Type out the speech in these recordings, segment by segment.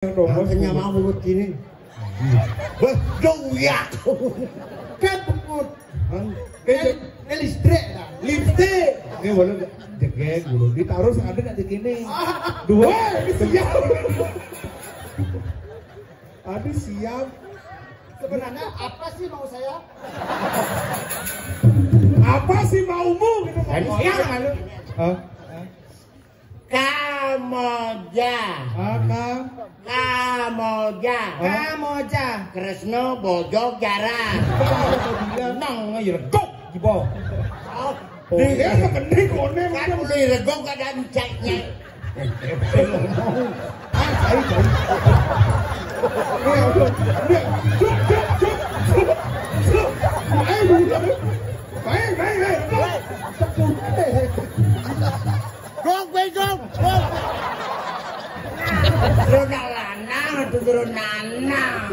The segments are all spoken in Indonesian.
Rasanya mau mulut gini. Betul ya. Kan pekut. Kan listrik lah. Listrik. Ini boleh jegek dulu. Ditaruh ada nggak segini. Dua. Siap. Ada siap. Sebenarnya apa sih mau saya? Apa sih maumu? Gitu Siap malu. Kamoja. Kamoja. Kresno bojok jaran. Nang ngeregok di bawah. Dia kebenih kone kan boleh regok ada encaknya. Turun lanang, turun lanang.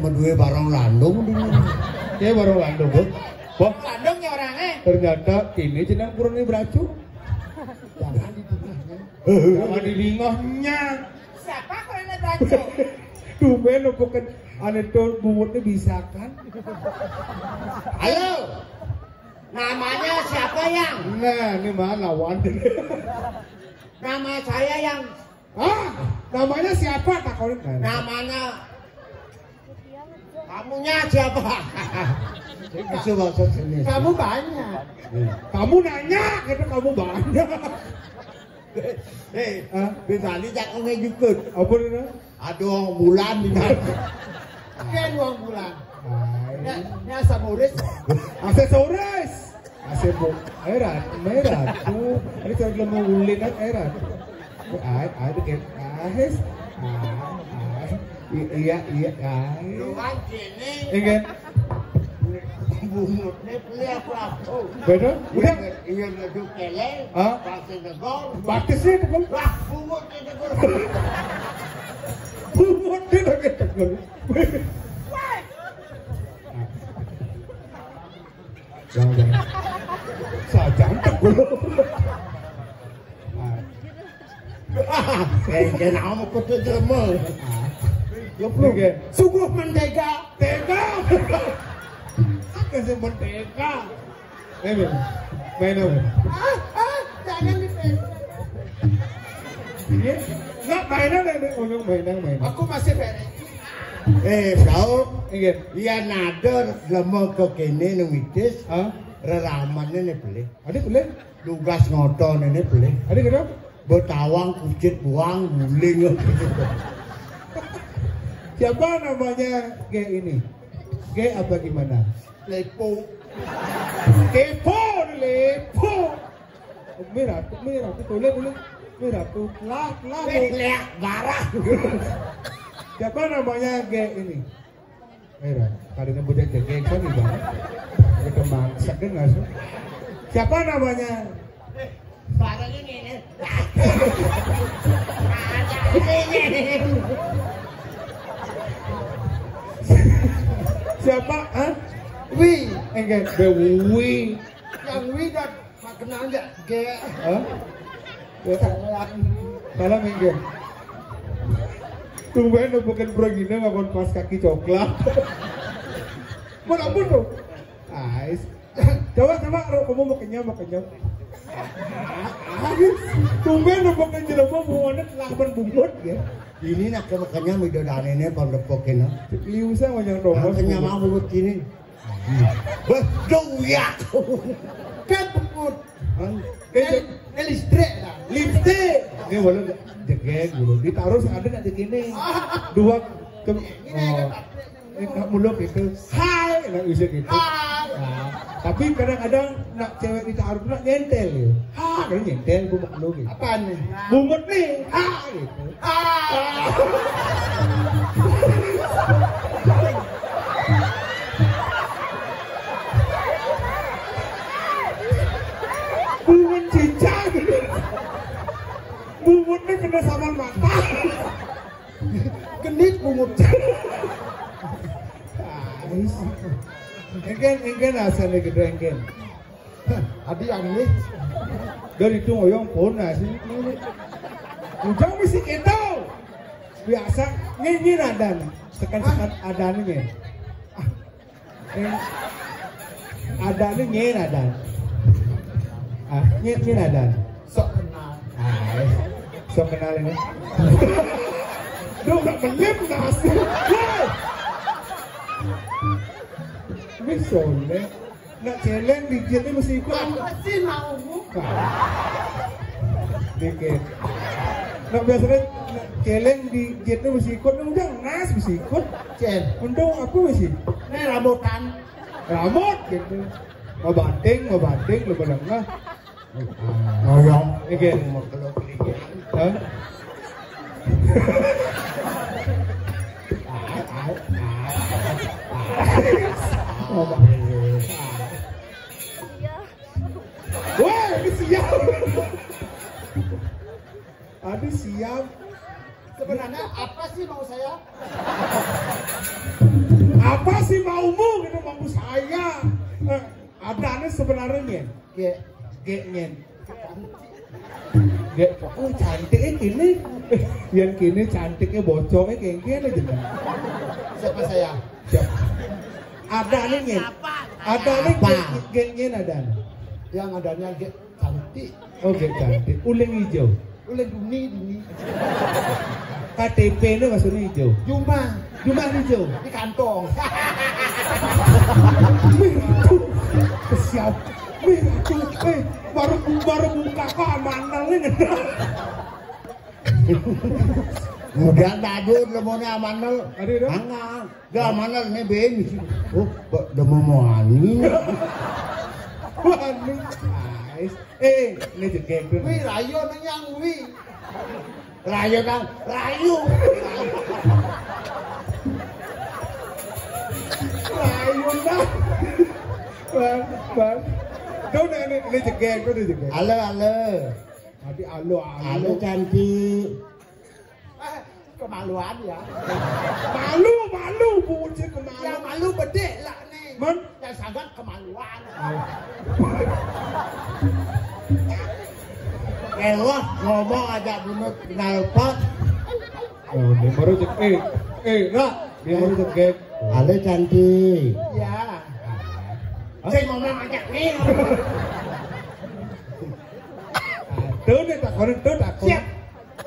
Menduwe barang landung dulu. Ya barang landung, Bu. Landungnya orangnya. Ternyata kini jenang kurangnya beracu. Jangan di tengahnya. Jangan di lingahnya. Siapa kurangnya beracu? Tuh men, bukan anekdot bumutnya bisa kan? Halo. Namanya siapa yang? Nah, ini mah lawan. Nama saya yang. Namanya siapa? Tak kau Namanya. Kamunya siapa? Kamu banyak. Kamu nanya, kata kamu banyak. Bisa jangan ngejukut. Apa itu? Ada uang bulan di mana? Kan uang bulan. Ini asamuris. Aksesoris. Erat, merah. Tuh, ini kalau mau ulin kan erat. Ada kan? Iya. Luan sini. Ingin. Bungutnya beli apa? Betul? Udah. Iya ngeduk kele. Pasti negor. Batasnya tegol. Wah, bungutnya negor. Bungutnya tegol. Jangan. Sajang tegol. Jangan mau kutu jerman. Sungguh mentega. Tega. Kasih mentega. Main apa? Jangan dipegang. Nggak mainan. Aku masih beres. Bro. Iya nader lama ke kene numitis. Reramannya nih beli. Ada boleh? Lugas ngoton ini beli. Ada kenapa? Betawang, kucit, buang, guling. Siapa namanya G ini? G apa gimana? Lepo. Lepo. Merah, boleh. Merah tuh, lah. Leak barang. Siapa namanya G ini? Merah. Kali nyebutnya G kan nih bang. Kita maksakan nggak sih? Siapa namanya? Barang ini. Siapa? Wi. Enggak, Wi. Yang Wi dan kenal nggak? G. Salam enggak. Tumben bukan Brogina ngakon pas kaki coklat. Mana pun tuh. Ais. Coba kamu mau kenyang. Tumben bukan jelema buana lawan bumut ya. Ini nak makanya midodanene pandepokeun. Liusa wajang romos. Makanya mau mulut gini. Betul ya. Kan pekut. Kan listrik lah. Listrik. Ini boleh jegek dulu. Ditaruh ada nggak segini. Dua. Nggak muluk itu. Hai. Nggak bisa gitu. Tapi kadang-kadang nak cewek ditaruh nak nyentel ya. Kalau nyentel gue maklum gitu. Apaan nih? Bungut nih. Gitu. kena sama mata. Genit pungut. Engken asal gitu engken. Adi yang ini. Dari itu ngoyong pun sih. Ujang mesti itu. Biasa nyanyi adan. Sekan-sekan adannya. Adannya nyanyi adan. Nyanyi adan. Sok kenal. Sok kenal ini. Duh, gak menyip nasi. Bisa nih. Nak challenge dikit mesti ikut. Apa sih maumu? Dikit. Nak biasanya challenge dikit mesti ikut. Udah nas mesti ikut. Cen. Undang apa mesti? Ini rambutan. Rambut gitu. Mau banting, lu bilang lah. Ngoyong. Oke. Mau kalau belinya. Hah? Wah, ini siap. Adi siap. Sebenarnya apa sih mau saya? Apa sih maumu gitu mau saya? Adanya sebenarnya nyen. Oh cantiknya kini. Yang kini cantiknya bocoknya kayak gini aja. Siapa saya? Siapa? Adanya nyen. Adanya nyen adanya. Yang adanya cantik. Oke cantik. Uling hijau. Ulen duni. KTP-nya maksudnya hijau. Jumah Hijau. di kantong. Siap. Baru buka keamanan ini. Mudah tajud lemone amanal. Ada dah. Angah. Dah amanal ne ben. Oh, demo moani. Waduh. Ini jegek tuh. Wi rayo nang yang wi. Rayo nang rayu. Rayu dah. Bang. Kau ini jegek tuh jegek. Ale. Tadi alo. Ale cantik. Kemaluan ya. Malu bocil kemalu. Yang malu gede lah nih. Man, Yang sangat kemaluan. Elah ngomong aja bunut knalpot. oh, dia baru jegek. Rak, dia baru jegek. Ale cantik. Ya. Saya ngomong aja nih. Tuh nih takon. Siap.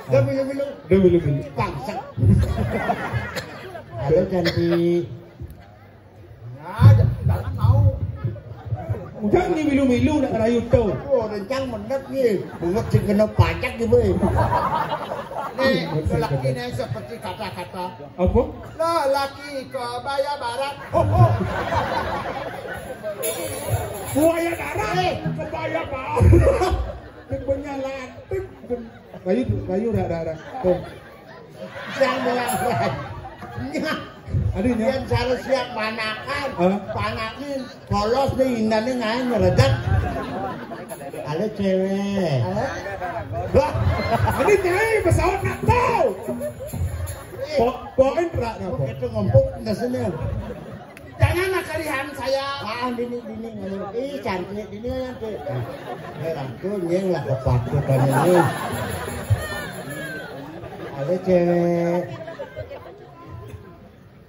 Dah bilu-bilu. Dia bilu. Bangsat. Ale cantik. Jangan mau. Jangan ni milu nak rayu tu. Oh, rencang mendet ni. Bungut sing kena pajak ni boy. Nih, lelaki ni seperti kata-kata. Apa? Lelaki ke Baya Barat. Buaya darat. Kebaya bau. Kebanyak lantik. Rayu dah. Tuh. Yang bilang Adanya. yang harus siap panakan. Hah? Panakin. Polos nih indahnya ngain meredak. Ada cewek. Lah, ini cewek pesawat nak tahu. Poin perak apa? Itu ngompok di sini. Jangan nakalihan saya. Dini ngomong. Ih cantik, dini cantik. Aku nyeng lah kepatutan ini. Ada cewek.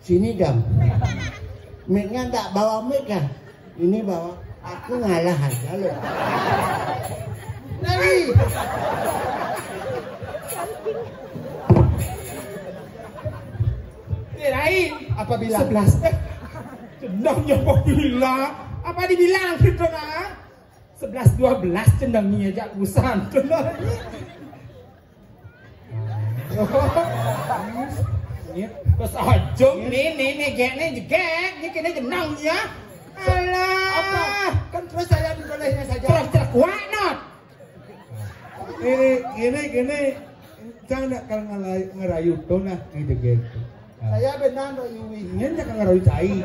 Sini dam. Mic-nya tak bawa mic ya? Ini bawa. Aku ngalah aja loh. Nari. Kirain Apa bilang? 11. Cendangnya kok bilang? Apa dibilang gitu kan? 11-12 cendangnya aja usan. Terus aja nih jegek nih kena jenangnya. Alah. Apa? Kan terus saya dibolehnya saja. Cerak kuat not. Ini jangan kalau ngerayu tuh nah ini jegek. Saya benar Yui. Ini jangan ngerayu cai.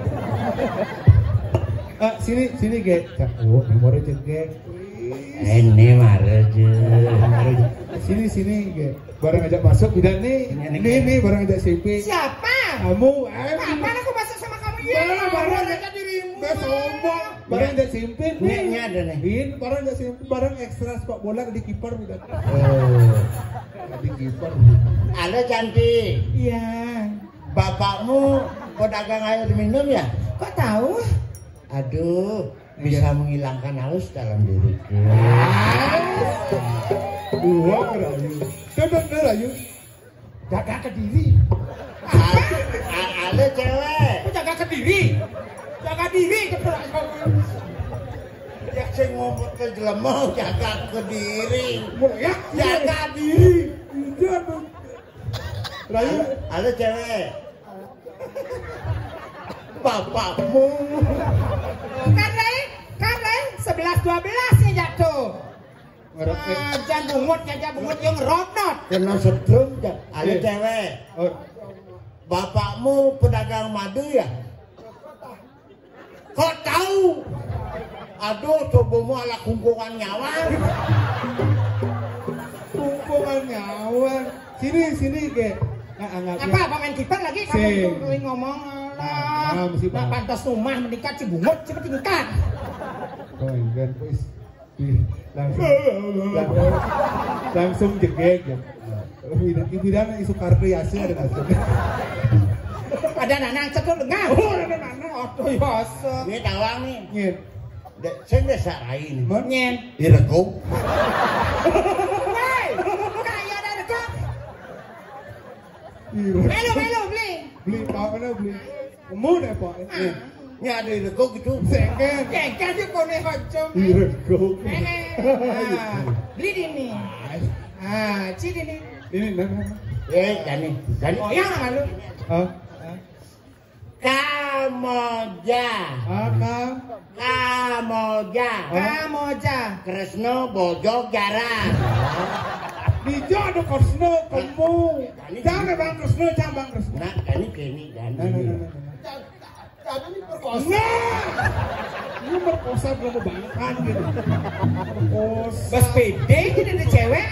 Sini ge. Oh, nomor ge. Ini marah aja. Sini ge. Barang ajak masuk tidak nih. Nih barang ajak simpi. Siapa? Kamu. Kapan aku masuk sama kamu ya? Barang aja dirimu. sombong. Barang ajak simpi nih. Ini ada nih. Barang ajak simpi, barang ekstra sepak bola di kiper tidak. Oh. Di kiper. Halo cantik. Iya. Bapakmu pedagang air minum ya? Kok tahu? Aduh, bisa menghilangkan haus dalam diriku. Dua Rayu. Dadah Rayu. Jaga ke diri. Halo cewek. Jaga ke diri. Jaga diri ke Ya saya ngomong ke jelema jaga ke diri. Ya, Jaga diri. Iya, Rayu. Halo cewek. Bapakmu. Kan 11-12 nya jatuh. Jangan bungut yang ronot. Kena setrum. Halo cewek. Oh, Bapakmu pedagang madu ya? Kok tahu? Aduh, tubuhmu ala kungkungan nyawa. kumpulan nyawa. Sini ge. Apa main kiper lagi kamu ngomong lah. Nah, pantas rumah menikah Cibungut cepet tingkat. Oh, enggak, guys. Langsung jegek ya. Bidang isu kardiasi ada langsung. Ada nanang cetuk dengar. Oh, ada nanang. Aduh, yasa. Ini tawang nih. Nyen. Saya nggak sarai nih. Nyen. Direkuk. Woi, kaya ada rekok. Melu beli. Beli pak mana beli? Kamu deh pak. Ini ada direkuk itu. Sengken. Kengkar sih kone hocom. Direkuk. Beli dini. Cini. Ini mana? Dani. Oh, yang malu. Kamoja. Kamoja. Kresno Bojok Jaran. Dijo ada Kresno kamu. Jangan Bang Kresno, jangan Bang Kresno. Nah, Dani. Tapi ini perkosa. Ini perkosa belum bangkan gitu. Perkosa. Bas pede ini ada cewek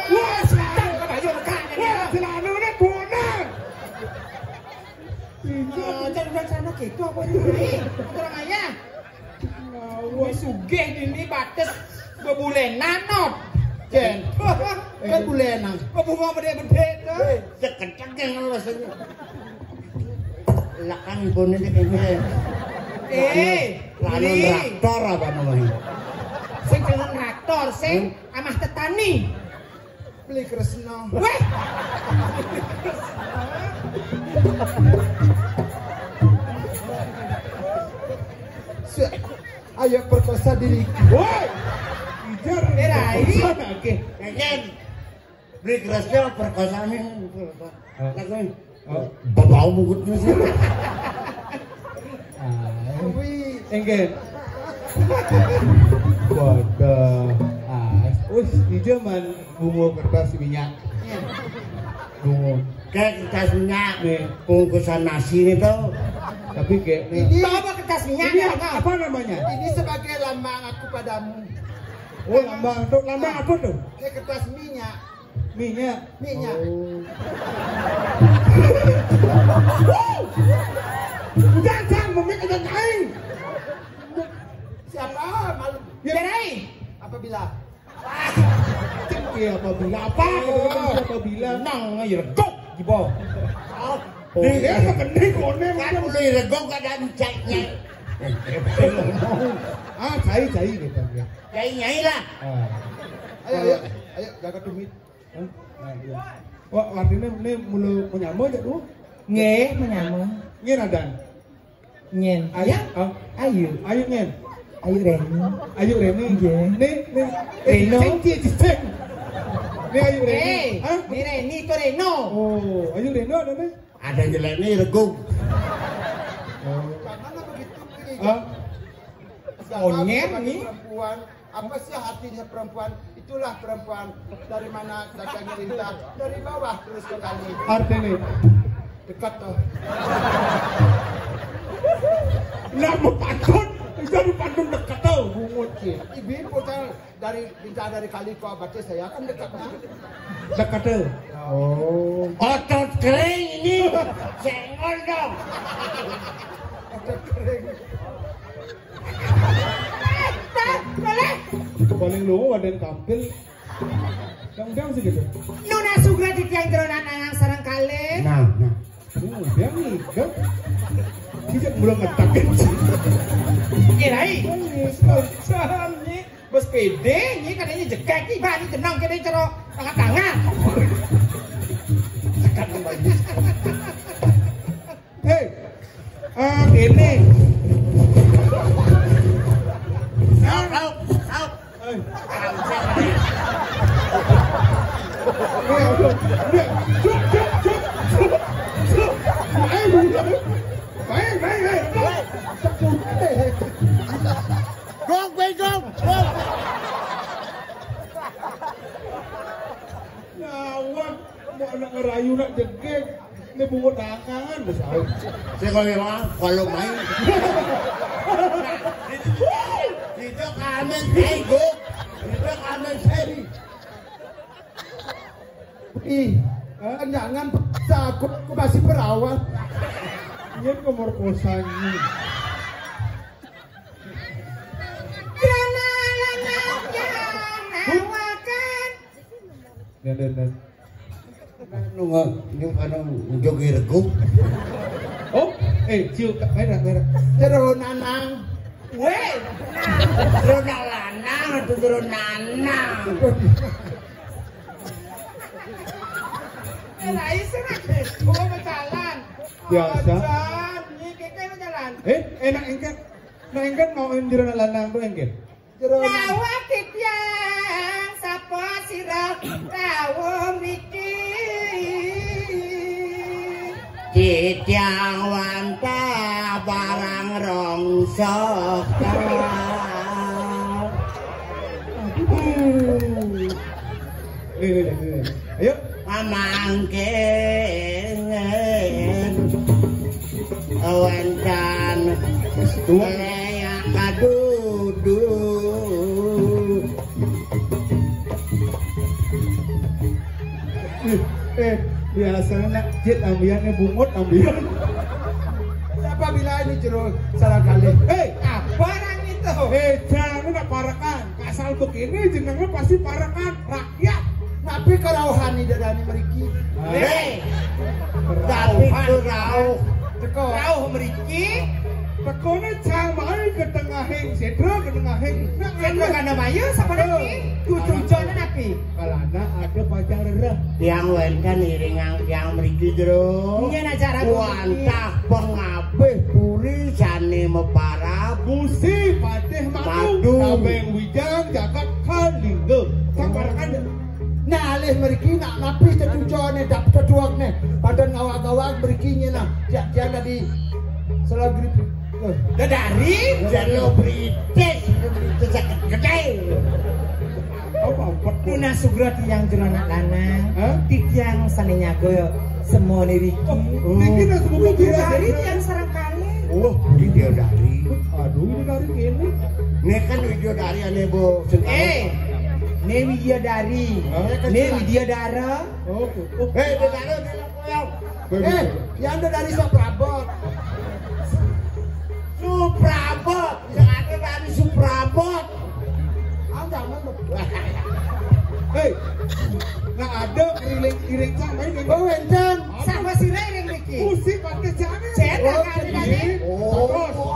Wah, sekarang ke baju rekannya nih. Selalu ini bonar. Jangan sana gitu apa ini? Kurang aja. Wah, sugih ini batas bebulenan not. Jen. Kan bulenan. Bunga bede-bede tuh. Cekeng lu rasanya. Lakan ibune iki kayaknya. Lalu traktor apa namanya? Sing kenen traktor, sing amah tetani. Beli Kresno. Weh. Ayo perkosa diri. Woi. Ijar. Erai. Kayaknya beli Kresno perkosaan ini. Lakuin. Babau mungutnya sih. Enggen. Waduh. Ijo man bungo kertas minyak. Bungo. Kayak kertas minyak nih, bungkusan nasi itu. Tapi kayak Ini apa kertas minyak? ini apa namanya? Ini sebagai lambang aku padamu. Oh, lambang apa tuh? Kayak kertas minyak. Minyak. Jangan memikir kain. Siapa malu? Jerai. Apabila Apabila apabila Nang ngirgok di bawah. dia kebening konem kan beli regok ada encaknya. Cai gitu ya. Kayak nyai lah. Ayo jaga tumit. Wah, artinya ini mulu menyamu aja tuh. Nggih, menyamu. Nyen adan. Nyen. Ayo nyen. Ayo Reni. Nih. Reno. Ceng. Nih ayo Reni. Ini Reni itu Reno. Oh, ayo Reno ada nih. Ada jelek nih regok. Karena begitu Onyen nih. perempuan, apa sih artinya perempuan? Itulah perempuan. Dari mana datangnya lintah? Dari bawah terus ke kali. Artinya dekat tuh. Lah mau pantun, jadi pantun dekat tuh bungut sih. Ibu putar dari pinta dari kali ke baca saya kan dekat banget. Dekat tuh. Oh. Otot kering ini. Senggol dong. Otot kering. Boleh. Paling lu ada yang tampil. Yang segitu. Nuna sugra di tiang jeronan nang sareng kali. Nah. Dia nih, kan? Kita belum ngetakin sih. Kirai. Saham nih, bos pede nih katanya jekek nih, bani tenang kene cero tangan-tangan. Dekat kembali. Hei, ini. Out. Gong. Nawak, mau nak ngerayu nak jegek, ini bungut dagangan besar. Saya kalau main. Itu kamen saya. Ih, jangan takut aku masih perawat. Ini kemerkosanya. Dan. Nunggu yung jogirgo. Oh, ciu, merah. Jero nanang. Weh, Jero lanang atau jero nanang. kirai senang deh, gua berjalan. Biasa. Nih keke berjalan. Enak engket. Nah engket mau jero lanang tuh engket. Jero Nawa titiang sapa sira rawuh mriki. Titiang wanta barang rongsok. Nih. Ayo. Pamangkin wancan leyak kadudu. Biasanya nak jet ambiannya bungut ambian. siapa bilang ini jero sarang kali. Apa orang itu? Jangan nak parakan. Asal begini jenengnya pasti parakan rakyat. Tapi kerauhan ini dari meriki. Tapi kurau Rauh mriki, Tekone camai ke tengahing sedra ke tengahing. sendro kana mayu sapa niki? Tujuane napi? Kalana ada pacar rerah. yang wenkan iringang yang mriki jero. Nyen acara Wantah pengapih puri jane meparap. Musi patih madu. Tabeng wijang jagat kalingge. Samparakan. Nah, alih meriki nak napi tetujone dap keduak nih. Pada ngawak-ngawak merikinya nah. Jangan di selagri. Dadari? Jalo British sakit gede. Apa empat Tuna sugra tiyang jeronak lanang, Hah? tiyang sanenya goyo semone riki. Niki nak sebuah Dadari tiyang sarang kali. Oh, Widodari. Aduh, ini dari ini. Ini kan Widodari ane bo. Ne Widodari. Ne Widodara. Oh. Widodari Yang ada dari Soprabot. Suprabot, yang ada dari Suprabot. Jangan. Hei, nah ada iring sama ini. Oh, enten. Sama sira ring riki. Musik pakai jangan. Cetak kali tadi. Oh.